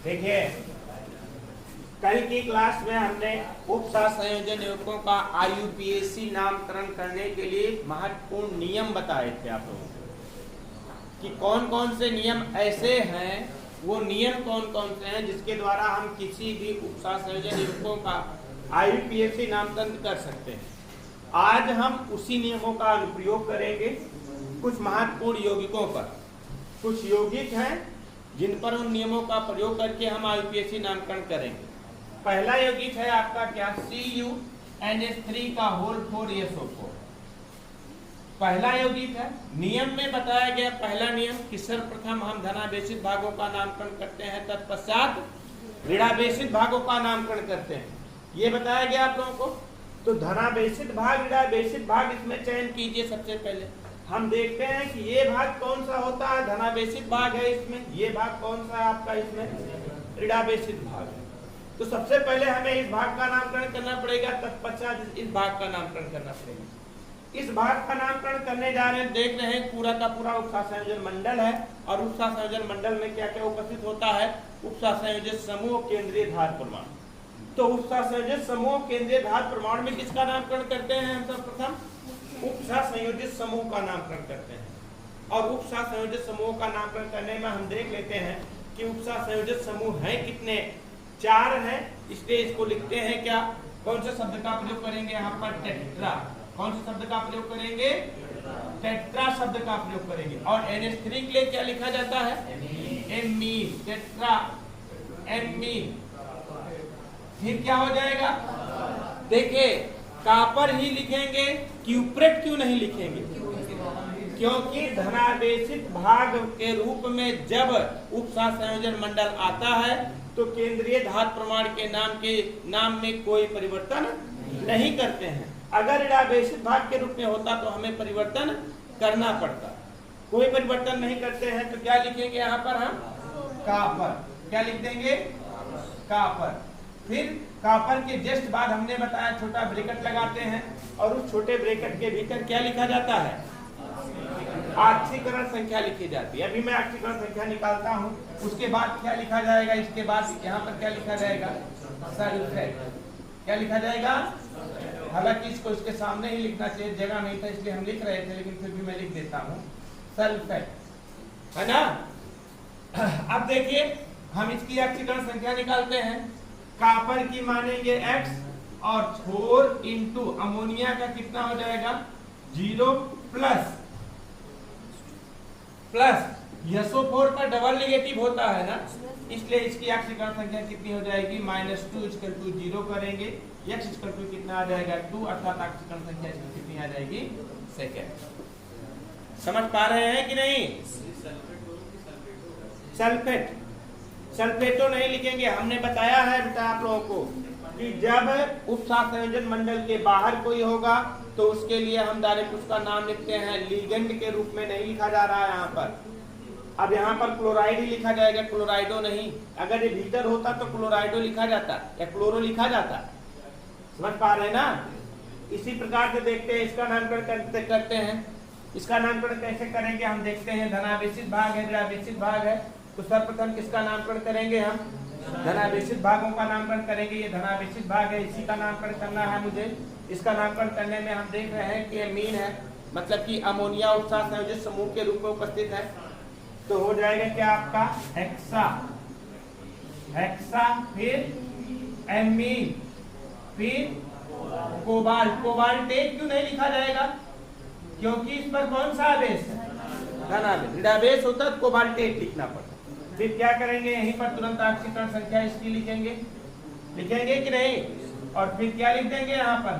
देखिए कल की क्लास में हमने उपसहसंयोजन युग्मों का IUPAC नामकरण करने के लिए महत्वपूर्ण नियम बताए थे आप लोगों को कि कौन कौन से नियम ऐसे हैं, वो नियम कौन कौन से हैं जिसके द्वारा हम किसी भी उपसहसंयोजन युग्मों का IUPAC नामकरण कर सकते हैं। आज हम उसी नियमों का अनुप्रयोग करेंगे कुछ महत्वपूर्ण यौगिकों पर। कुछ यौगिक हैं जिन पर उन नियमों का प्रयोग करके हम IUPAC नामकरण करेंगे। पहला यौगिक है आपका क्या, CuNH3 का होल 4SO4 पहला यौगिक है। नियम में बताया गया पहला नियम कि सर्वप्रथम हम धनावेशित भागों का नामकरण करते हैं, तत्पश्चात ऋणावेशित भागों का नामकरण करते हैं, ये बताया गया आप लोगों को। तो धनावेशित भाग, ऋणावेशित भाग, इसमें चयन कीजिए। सबसे पहले हम देखते हैं कि ये भाग कौन सा होता है, धनावेशित भाग है इसमें। ये भाग कौन सा है आपका, इसमें ऋणावेशित भाग है। तो सबसे पहले हमें इस भाग का नामकरण करना पड़ेगा, तत्पश्चात इस भाग का नामकरण करना पड़ेगा। इस भाग का नामकरण करने जा रहे हैं, देख रहे हैं पूरा का पूरा उपसहसंयोजन मंडल है और उपसहसंयोजन मंडल में क्या क्या उपस्थित होता है, उपसहसंयोजित समूह, केंद्रीय धार प्रमाण। तो उपसहसंयोजित समूह, केंद्रीय धार प्रमाण में किसका नामकरण करते हैं हम सर्वप्रथम, उपसहसंयोजित समूह का नामकरण करते हैं। और उपसहसंयोजित समूह का नामकरण करने में हम देख लेते हैं कि उपसहसंयोजित समूह हैं कितने, 4 हैं। इसलिए इसको लिखते हैं क्या, कौन से शब्द का प्रयोग करेंगे यहाँ पर, टेट्रा। कौन से शब्द का प्रयोग करेंगे, टेट्रा शब्द का प्रयोग करेंगे। और NH3 के लिए क्या लिखा जाता है, एमीन, टेट्रा एमीन। फिर क्या हो जाएगा, देखिए कॉपर ही लिखेंगे, क्यूप्रेट क्यों नहीं लिखेंगे, क्योंकि धनावेशित भाग के रूप में जब उपसहसंयोजन मंडल आता है तो केंद्रीय धार प्रमाण के नाम में कोई परिवर्तन नहीं करते हैं। अगर ऋणावेशित भाग के रूप में होता तो हमें परिवर्तन करना पड़ता, कोई परिवर्तन नहीं करते हैं। तो क्या लिखेंगे यहाँ पर हम, कॉपर। क्या लिख देंगे, कॉपर। फिर कॉपर के जस्ट बाद हमने बताया छोटा ब्रैकेट लगाते हैं और उस छोटे ब्रैकेट के भीतर क्या लिखा जाता है, आक्सीकरण संख्या लिखी जाती है। अभी मैं आक्सीकरण संख्या निकालता हूँ, उसके बाद क्या लिखा जाएगा, इसके बाद यहाँ पर क्या लिखा जाएगा, सल्फेट। क्या लिखा जाएगा, हालांकि इसको इसके सामने ही लिखना चाहिए, जगह नहीं था इसलिए हम लिख रहे थे, लेकिन फिर भी मैं लिख देता हूँ सल्फेट, है ना। अब देखिए हम इसकी आक्सीकरण संख्या निकालते हैं। कॉपर की मानेंगे X और 4 इंटू अमोनिया का कितना हो जाएगा, 0 प्लस SO4 का डबल नेगेटिव होता है ना, इसलिए इसकी आक्सीकरण संख्या कितनी हो जाएगी, -2 0 करेंगे, X कितना आ जाएगा 2, अर्थात आक्सीकरण संख्या इसकी कितनी आ जाएगी, सेकेंड। समझ पा रहे हैं कि नहीं। सल्फेट, सल्फेटो नहीं लिखेंगे। हमने बताया है बेटा आप लोगों को कि जब उपसहसंयोजन मंडल के बाहर कोई होगा तो उसके लिए हम डायरेक्ट उसका नाम लिखते हैं, लिगेंड के रूप में नहीं लिखा जा रहा है यहाँ पर। अब यहाँ पर क्लोराइड ही लिखा जाएगा, क्लोराइडो नहीं। अगर ये भीतर होता तो क्लोराइडो लिखा जाता या क्लोरो लिखा जाता। समझ पा रहे हैं ना। इसी प्रकार से देखते हैं, इसका नामकरण करते हैं। इसका नामकरण कैसे करेंगे हम देखते हैं। धनावेशित भाग है, ऋणावेशित भाग है, तो सर्वप्रथम किसका नामकरण करेंगे हम, धनावेशित भागों का नामकरण करेंगे। ये धनावेशित भाग है, इसी का नामकरण करना है मुझे। इसका नामकरण करने में हम देख रहे हैं कि एमीन है, मतलब कि अमोनिया उपसहसंयोजित समूह के रूप में उपस्थित है। तो हो जाएगा क्या आपका हेक्सा, फिर एमीन, फिर कोबाल्ट। कोबाल्टेट क्यों नहीं लिखा जाएगा, क्योंकि इस पर कौन सा आवेश है, धनावेश। ऋणावेश होता तो कोबाल्टेट लिखना पड़ता। फिर क्या करेंगे, यहीं पर तुरंत आक्सीकरण संख्या इसकी लिखेंगे कि नहीं, और फिर क्या लिख देंगे यहाँ पर,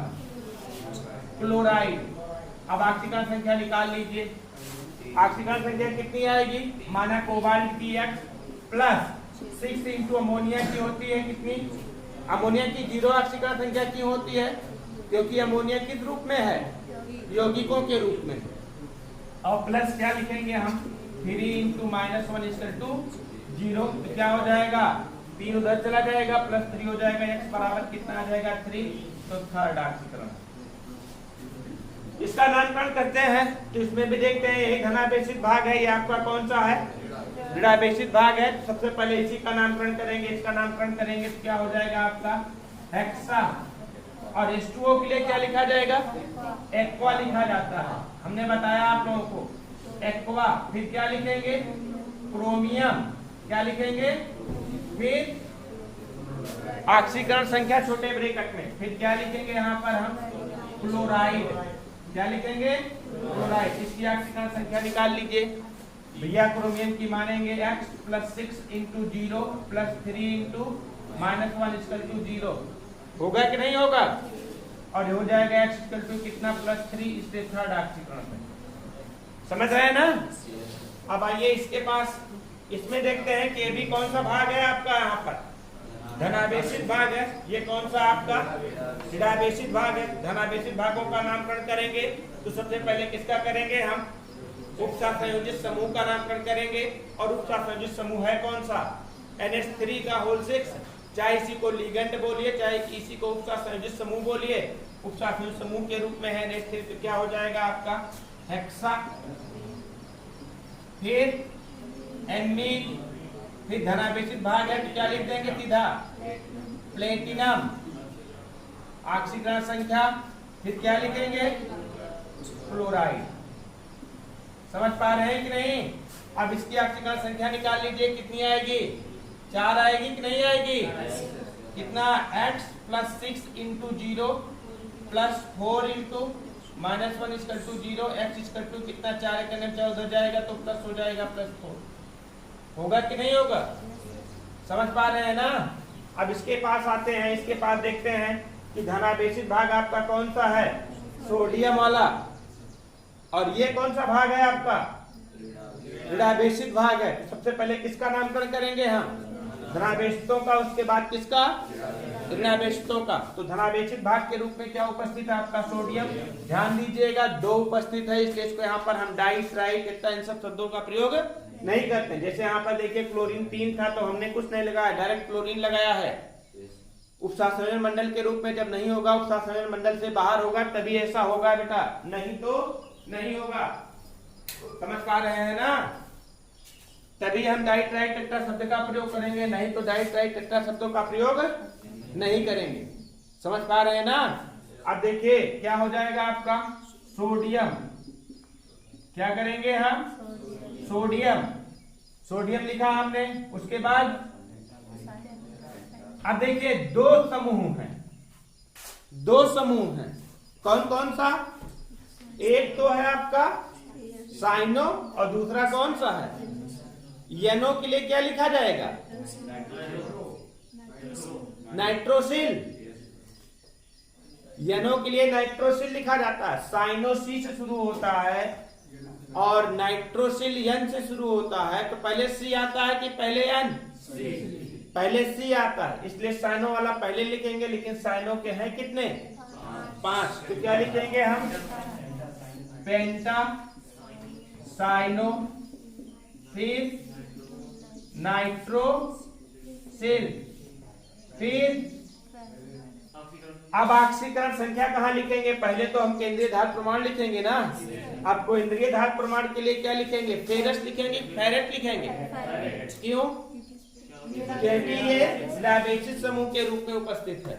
क्लोराइड। अब आक्सीकरण संख्या निकाल लीजिए। आक्सीकरण संख्या कितनी आएगी, माना कोबाल्ट की X प्लस 6 इंटू अमोनिया की होती है कितनी, अमोनिया की 0 आक्सीकरण संख्या क्यों होती है, क्योंकि अमोनिया किस रूप में है, यौगिकों के रूप में। और प्लस क्या लिखेंगे हम, 3 इंटू -1 0। तो क्या हो जाएगा, 3 उधर चला जाएगा, +3 हो जाएगा, X बराबर कितना आ जाएगा 3। तो थर्ड आक्सीकरण। इसका नामकरण करते हैं तो इसमें भी देखते हैं, यही धनावेशित भाग है, ये आपका कौन सा है, ऋणावेशित भाग है, तो सबसे पहले इसी का नामकरण करेंगे, इसका नामकरण करेंगे तो क्या हो जाएगा आपका हेक्सा। और H2O के लिए क्या लिखा जाएगा? एक्वा लिखा जाता है, हमने बताया आप लोगों को एक्वा। फिर क्या लिखेंगे? क्रोमियम। क्या लिखेंगे? फिर ऑक्सीकरण संख्या छोटे ब्रैकेट में। फिर क्या लिखेंगे यहाँ पर हम? क्लोराइड। क्या लिखेंगे? क्लोराइड। इसकी ऑक्सीकरण संख्या निकाल लीजिए भैया। क्रोमियम की मानेंगे x + 6 × 0 + 3 × -1 = 0। होगा कि नहीं होगा? और हो जाएगा x = कितना? +3, इसलिए थर्ड ऑक्सीकरण। समझ रहे हैं ना? अब आइए इसके पास, इसमें देखते हैं कि ये भी कौन सा भाग है आपका, यहाँ पर धनावेशित भाग है। ये कौन सा आपका? ऋणावेशित भाग है। धनावेशित भागों का नामकरण करेंगे तो सबसे पहले किसका करेंगे हम? उपसंयोजित समूह का नामकरण करेंगे। और उपसंयोजित समूह है कौन सा? NH3 का होल 6। चाहे इसी को लिगेंड बोलिए, चाहे इसी को उपसंयोजित समूह बोलिए। उपसंयोजित समूह के रूप में है NH3, तो क्या हो जाएगा आपका? हेक्सा। फिर एमीन। फिर धनावेशित भाग है तो क्या लिख देंगे सीधा? प्लेटिनम। ऑक्सीकरण संख्या। फिर क्या लिखेंगे? फ्लोराइड। समझ पा रहे हैं कि नहीं? अब इसकी ऑक्सीकरण संख्या निकाल लीजिए, कितनी आएगी? 4 आएगी कि नहीं आएगी? कितना? x + 6 × 0 + 4 × -1 = 0। x = कितना? 4 करने में 4 उधर जाएगा तो प्लस हो जाएगा +4। होगा कि नहीं होगा? समझ पा रहे हैं ना? अब इसके पास आते हैं, इसके पास देखते हैं कि धनावेशित भाग आपका कौन सा है? सोडियम वाला। और ये कौन सा भाग है आपका? ऋणावेशित भाग है। सबसे पहले किसका नामकरण करेंगे हम? धनावेशितों का। उसके बाद किसका? ऋणावेशितों का। तो धनावेशित भाग के रूप में क्या उपस्थित है आपका? सोडियम। ध्यान दीजिएगा 2 उपस्थित है, इसलिए इसको यहाँ पर हम डाइसराइट इन सब शब्दों का प्रयोग नहीं करते। जैसे यहाँ पर देखिए क्लोरीन 3 था तो हमने कुछ नहीं लगाया, डायरेक्ट क्लोरीन लगाया है। उपसंयोजन मंडल के रूप में जब नहीं होगा, उपसंयोजन मंडल से बाहर होगा, तभी ऐसा होगा बेटा, नहीं तो नहीं होगा। समझ पा रहे हैं ना? तभी हम डाइट्राइट टेट्रा शब्द का प्रयोग करेंगे, नहीं तो डाइट्राइट टेट्रा शब्दों का प्रयोग नहीं करेंगे। समझ पा रहे हैं ना? अब देखिए क्या हो जाएगा आपका? सोडियम। क्या करेंगे हम? सोडियम। सोडियम लिखा हमने। उसके बाद अब देखिए 2 समूह हैं, 2 समूह हैं। कौन कौन सा? एक तो है आपका साइनो और दूसरा कौन सा है? यनो के लिए क्या लिखा जाएगा? नाइट्रोसिल। यनो के लिए नाइट्रोसिल लिखा जाता है। साइनो सी से शुरू होता है और नाइट्रोसिल यन से शुरू होता है। तो पहले सी आता है कि पहले एन? पहले सी आता है, इसलिए साइनो वाला पहले लिखेंगे। लेकिन साइनो के हैं कितने? 5। तो क्या लिखेंगे हम? पेंटा साइनो, फिर नाइट्रोसिल, फिर अब ऑक्सीकरण संख्या कहाँ लिखेंगे? पहले तो हम केंद्रीय धातु प्रमाण लिखेंगे ना। आपको इंद्रिय धातु प्रमाण के लिए क्या लिखेंगे? फेरस लिखेंगे, फेरेट लिखेंगे। क्यों? क्योंकि ये ऋणावेशित समूह के रूप में उपस्थित है,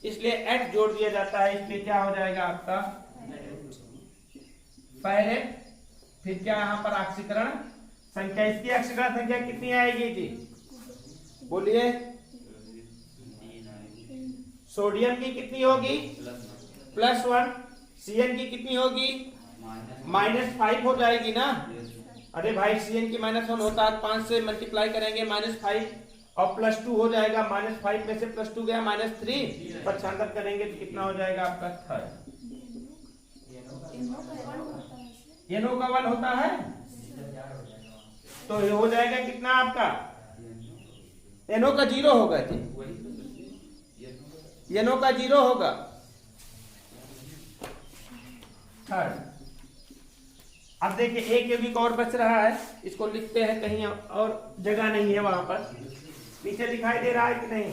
इसलिए H जोड़ दिया जाता है। इसलिए क्या हो जाएगा आपका? फेरेट। फिर क्या यहाँ पर ऑक्सीकरण संख्या? इसकी ऑक्सीकरण संख्या कितनी आएगी जी? बोलिए। सोडियम की कितनी होगी? +1। Cn की कितनी होगी? -5 हो जाएगी ना। अरे भाई Cn की -1 होता है, 5 से मल्टीप्लाई करेंगे -5 और +2 हो जाएगा। -5 में से +2 गया -3, पक्षांतर करेंगे तो कितना हो जाएगा आपका? 3। यनो का 1 होता है तो ये हो जाएगा कितना आपका? एनो का 0 होगा जी। यनो का 0 होगा। 3। अब देखिए एक यूनिक और बच रहा है, इसको लिखते हैं, कहीं और जगह नहीं है वहां पर। पीछे दिखाई दे रहा है कि नहीं?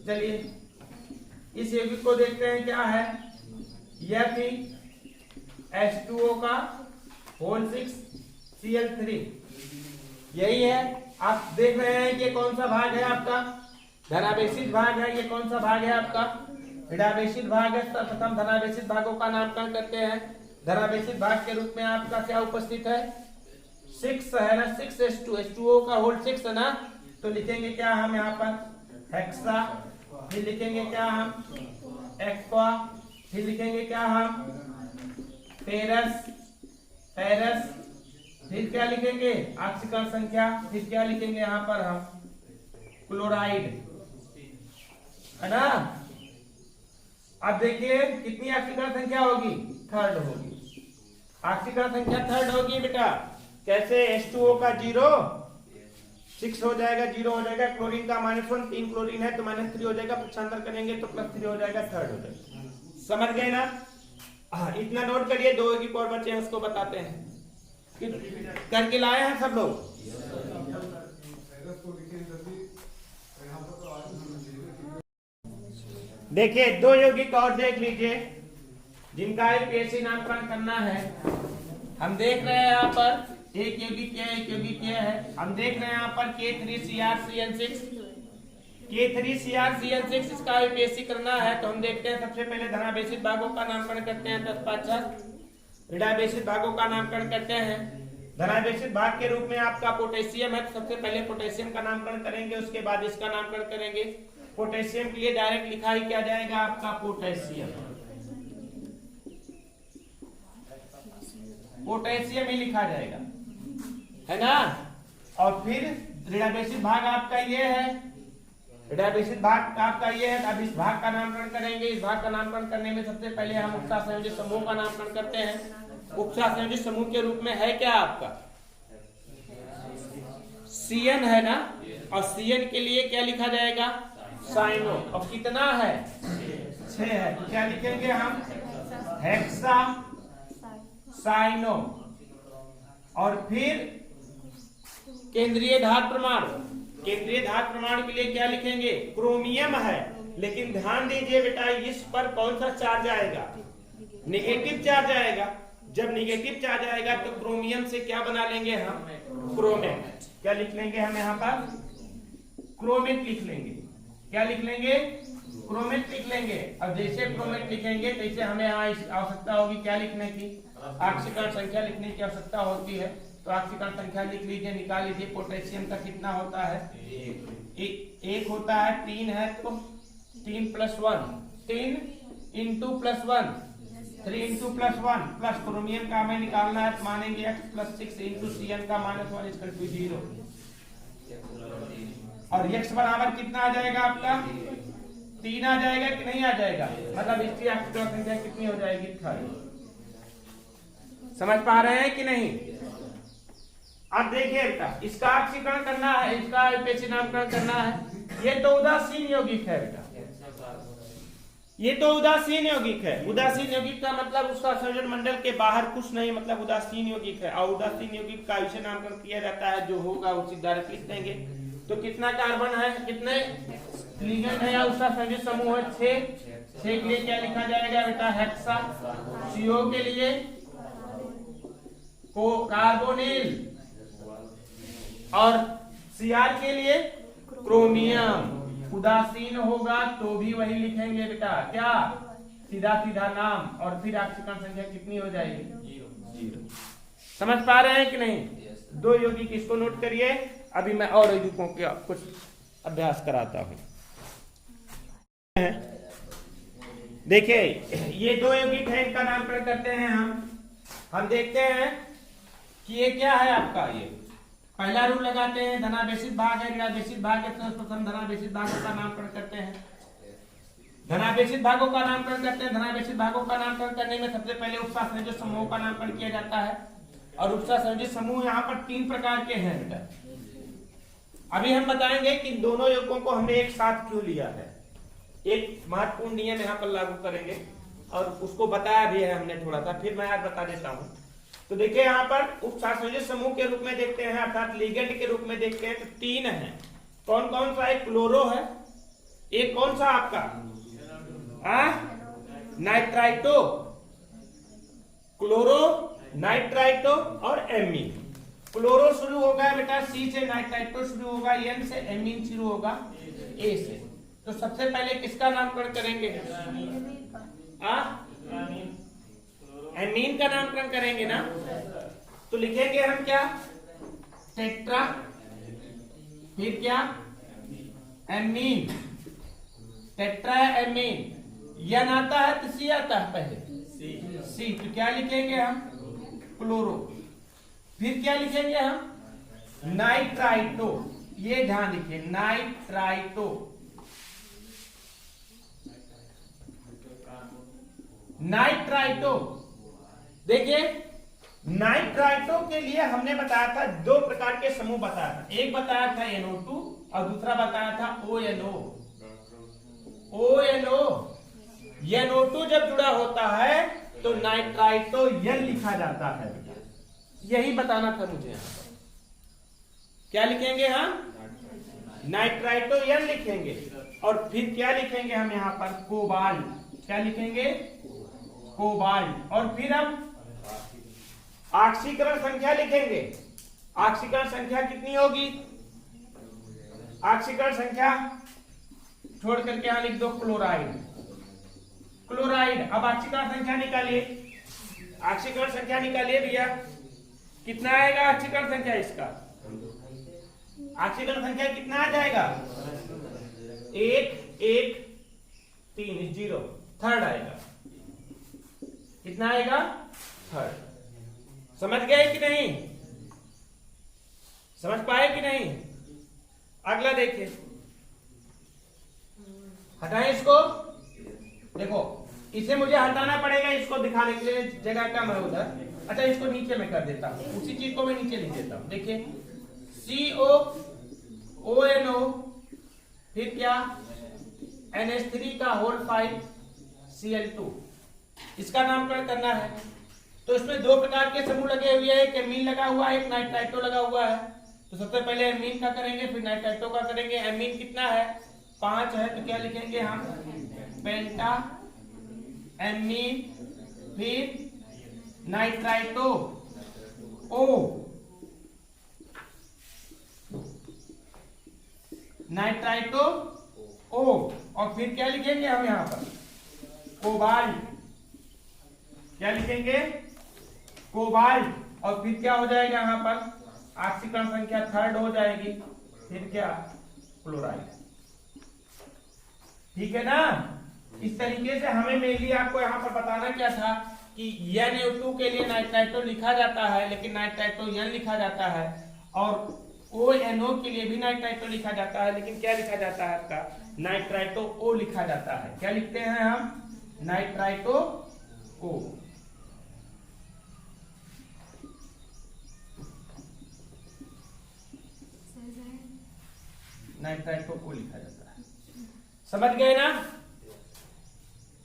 चलिए इस यौगिक को देखते हैं क्या है। यह भी H2O का होल 6 Cl3। यही है। आप देख रहे हैं कि कौन सा भाग है आपका, धनावेशित भाग है। ये कौन सा भाग है आपका, ऋणावेशित भाग है। सर्वप्रथम धनावेशित भागों का नामकरण करते हैं। धनावेशित भाग के रूप में आपका क्या उपस्थित है, 6 है ना, 6H2O का होल 6 है ना, तो लिखेंगे क्या हम यहाँ पर हेक्सा, फिर लिखेंगे क्या हम एक्वा, फिर लिखेंगे क्या हम पेरस, फिर क्या लिखेंगे ऑक्सीकरण संख्या, फिर क्या लिखेंगे यहाँ पर हम क्लोराइड, है ना। अब देखिए कितनी ऑक्सीकरण संख्या होगी, 3rd होगी। ऑक्सीकरण संख्या 3rd होगी बेटा। कैसे, H2O का 0 6 हो जाएगा, 0 हो जाएगा, क्लोरीन का -1, 3 क्लोरीन है तो -3 हो जाएगा, पक्षांतर करेंगे तो +3 हो जाएगा, 3rd हो जाएगा। समझ गए ना। हाँ, इतना नोट करिए। 2 एक और बचे हैं उसको बताते हैं, करके लाए हैं सब लोग। देखिए 2 यौगिक और देख लीजिए जिनका यूपीएससी नामकरण करना है। हम देख रहे हैं यहाँ पर एक यौगिक क्या है, एक यौगिक क्या है। हम देख रहे हैं यहाँ पर K3CrCN6, K3CrCN6 इसका यूपीएससी करना है। तो हम देखते हैं, सबसे पहले धनावेशित भागों का नामकरण करते हैं 10×5, ऋणावेशित भागों का नामकरण करते हैं। धनावेशित भाग के रूप में आपका पोटेशियम है, तो सबसे पहले पोटेशियम का नामकरण करेंगे, उसके बाद इसका नामकरण करेंगे। पोटेशियम के लिए डायरेक्ट लिखा ही क्या जाएगा आपका पोटेशियम, पोटेशियम ही लिखा जाएगा, है ना। और फिर ऋणावेशित भाग आपका ये है, ऋणावेशित भाग आपका ये है। अब इस भाग का नामकरण करेंगे। इस भाग का नामकरण करने में सबसे पहले हम उपसा संयोजी समूह का नामकरण करते हैं। उपसा संयोजी समूह के रूप में है क्या आपका CN, है ना। और CN के लिए क्या लिखा जाएगा साइनो। और कितना है 6 है, तो क्या लिखेंगे हम हेक्सा साइनो। और फिर केंद्रीय धातु प्रमाण, केंद्रीय धातु प्रमाण के लिए क्या लिखेंगे क्रोमियम है। लेकिन ध्यान दीजिए बेटा, इस पर कौन सा चार्ज आएगा, निगेटिव चार्ज आएगा। जब निगेटिव चार्ज आएगा तो क्रोमियम से क्या बना लेंगे हम क्रोमेट। क्या लिख लेंगे हम यहाँ पर क्रोमेट लिख लेंगे। क्या लिख लेंगे क्रोमेट लिख लेंगे। अब जैसे क्रोमेट लिखेंगे तैसे हमें यहाँ आवश्यकता होगी क्या लिखने की, ऑक्सीकरण संख्या लिखने की आवश्यकता होती है। तो ऑक्सीकरण संख्या लिख लीजिए, निकाल लीजिए। पोटेशियम का कितना होता है, एक होता है, 3 है तो 3 + 1, 3 × +1, 3 × +1 प्लस क्रोमियम का हमें निकालना है, तो मानेंगे x + 6 × CN का -1 = 0। और x बराबर कितना आ जाएगा आपका 3 आ जाएगा कि नहीं आ जाएगा। मतलब इसकी ऑक्सीकरण संख्या कितनी हो जाएगी 3rd। समझ पा रहे हैं कि नहीं। अब देखिए बेटा, इसका ऑक्सीकरण करना है, इसका यूपीएससी नामकरण करना है। ये तो उदासीन यौगिक है बेटा, ये तो उदासीन यौगिक है। उदासीन यौगिक का मतलब उसका संयोजन मंडल के बाहर कुछ नहीं, मतलब उदासीन यौगिक है। और उदासीन यौगिक का विषय नामकरण किया जाता है, जो होगा उसी डायरेक्ट लिख देंगे। तो कितना कार्बन है, कितने लिगेंड है या उसका संयोजन समूह है 6 के लिए क्या लिखा जाएगा बेटा हेक्सा। CO के लिए कार्बोनिल और Cr के लिए क्रोमियम। उदासीन होगा तो भी वही लिखेंगे बेटा, क्या सीधा सीधा नाम। और फिर ऑक्सीकरण संख्या कितनी हो जाएगी 0। समझ पा रहे हैं कि नहीं। 2 यौगिक इसको नोट करिए। अभी मैं और यौगिकों के कुछ अभ्यास कराता हूं। देखिए ये 2 यौगिक है, इनका नामकरण करते हैं हम देखते हैं कि ये क्या है आपका। ये पहला रूल लगाते हैं, धनावेशित भाग है, ऋणावेशित भाग है, तो प्रथम धनावेशित भागों का नामकरण करते हैं। धनावेशित भागों का नामकरण करते हैं। धनावेशित भागों का नामकरण करने में सबसे पहले उपसा संयोजी समूह का नामकरण किया जाता है। और उपसा संयोजी समूह यहाँ पर 3 प्रकार के हैं बेटा। अभी हम बताएंगे कि दोनों यौगिकों को हमने एक साथ क्यों लिया है। एक महत्वपूर्ण नियम यहाँ पर लागू करेंगे और उसको बताया भी है हमने थोड़ा सा, फिर मैं आज बता देता हूँ। तो देखिए यहाँ पर उपसंयोजी समूह के रूप में देखते हैं, अर्थात लिगेंड के रूप में देखते हैं, तो 3 है। कौन कौन सा, एक क्लोरो है, एक कौन सा आपका नाइट्राइटो, क्लोरो नाइट्राइटो और एमी। क्लोरो शुरू होगा बेटा सी से, नाइट्राइटो शुरू होगा एन से, एमीन शुरू होगा ए से। तो सबसे पहले किसका नामकरण करेंगे? एमीन का नामकरण करेंगे ना। तो लिखेंगे हम क्या? टेट्रा, फिर क्या? Amine, tetra amine. यन आता है तो सी आता है पहले, सी। तो क्या लिखेंगे हम? क्लोरो। फिर क्या लिखेंगे हम? नाइट्राइटो। ये ध्यान रखिए, नाइट्राइटो। नाइट्राइटो देखिए, नाइट्राइटो के लिए हमने बताया था दो प्रकार के समूह बताया था। एक बताया था NO2 और दूसरा बताया था ONO। ONO, NO2 जब जुड़ा होता है तो नाइट्राइटो यन लिखा जाता है। यही बताना था मुझे यहाँ पर। क्या लिखेंगे हम? नाइट्राइटो यन लिखेंगे। और फिर क्या लिखेंगे हम यहाँ पर? कोबाल्ट। क्या लिखेंगे? कोबाल्ट। और फिर हम ऑक्सीकरण संख्या लिखेंगे। ऑक्सीकरण संख्या कितनी होगी? ऑक्सीकरण संख्या छोड़ करके यहां लिख दो क्लोराइड। क्लोराइड। अब ऑक्सीकरण संख्या निकालिए, ऑक्सीकरण संख्या निकालिए भैया। कितना आएगा ऑक्सीकरण संख्या इसका? ऑक्सीकरण संख्या कितना आ जाएगा? 1 1 3 0, थर्ड आएगा। कितना आएगा? थर्ड। समझ गए कि नहीं? समझ पाए कि नहीं? अगला देखिए, हटाएं इसको। देखो, इसे मुझे हटाना पड़ेगा, इसको दिखाने के लिए जगह कम है उधर। अच्छा, इसको नीचे में कर देता हूं, उसी चीज को मैं नीचे लिख देता हूं। देखिए, CO ONO, फिर क्या? NH3 का होल 5 Cl2। इसका नामकरण करना है। तो इसमें दो प्रकार के समूह लगे हुए हैं, एक एमीन लगा हुआ है, एक नाइट्राइटो लगा हुआ है। तो सबसे पहले एमीन का करेंगे, फिर नाइट्राइटो का करेंगे। एमीन कितना है? 5 है। तो क्या लिखेंगे हम? पेंटा एमीन, फिर नाइट्राइटो O, नाइट्राइटो O। और फिर क्या लिखेंगे हम यहां पर? कोबाल्ट। क्या लिखेंगे? कोबाल्ट। और फिर क्या हो जाएगा यहां पर? ऑक्सीकरण संख्या थर्ड हो जाएगी। फिर क्या? क्लोराइड। ठीक है ना? इस तरीके से हमें मेनली आपको यहां पर बताना क्या था कि NO2 के लिए नाइट्राइटो लिखा जाता है, लेकिन नाइट्राइटो यन लिखा जाता है। और ONO के लिए भी नाइट्राइटो लिखा जाता है, लेकिन क्या लिखा जाता है आपका? नाइट्राइटो O लिखा जाता है। क्या लिखते हैं हम? Nitrito O। नाइट्राइटो O लिखा जाता है। समझ गए ना?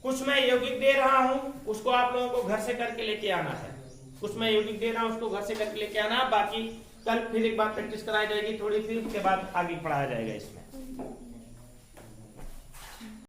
कुछ मैं यौगिक दे रहा हूं, उसको आप लोगों को घर से करके लेके आना है। कुछ मैं यौगिक दे रहा हूं, उसको घर से करके लेके आना। बाकी कल फिर एक बार प्रैक्टिस कराई जाएगी थोड़ी, फिर उसके बाद आगे पढ़ाया जाएगा इसमें।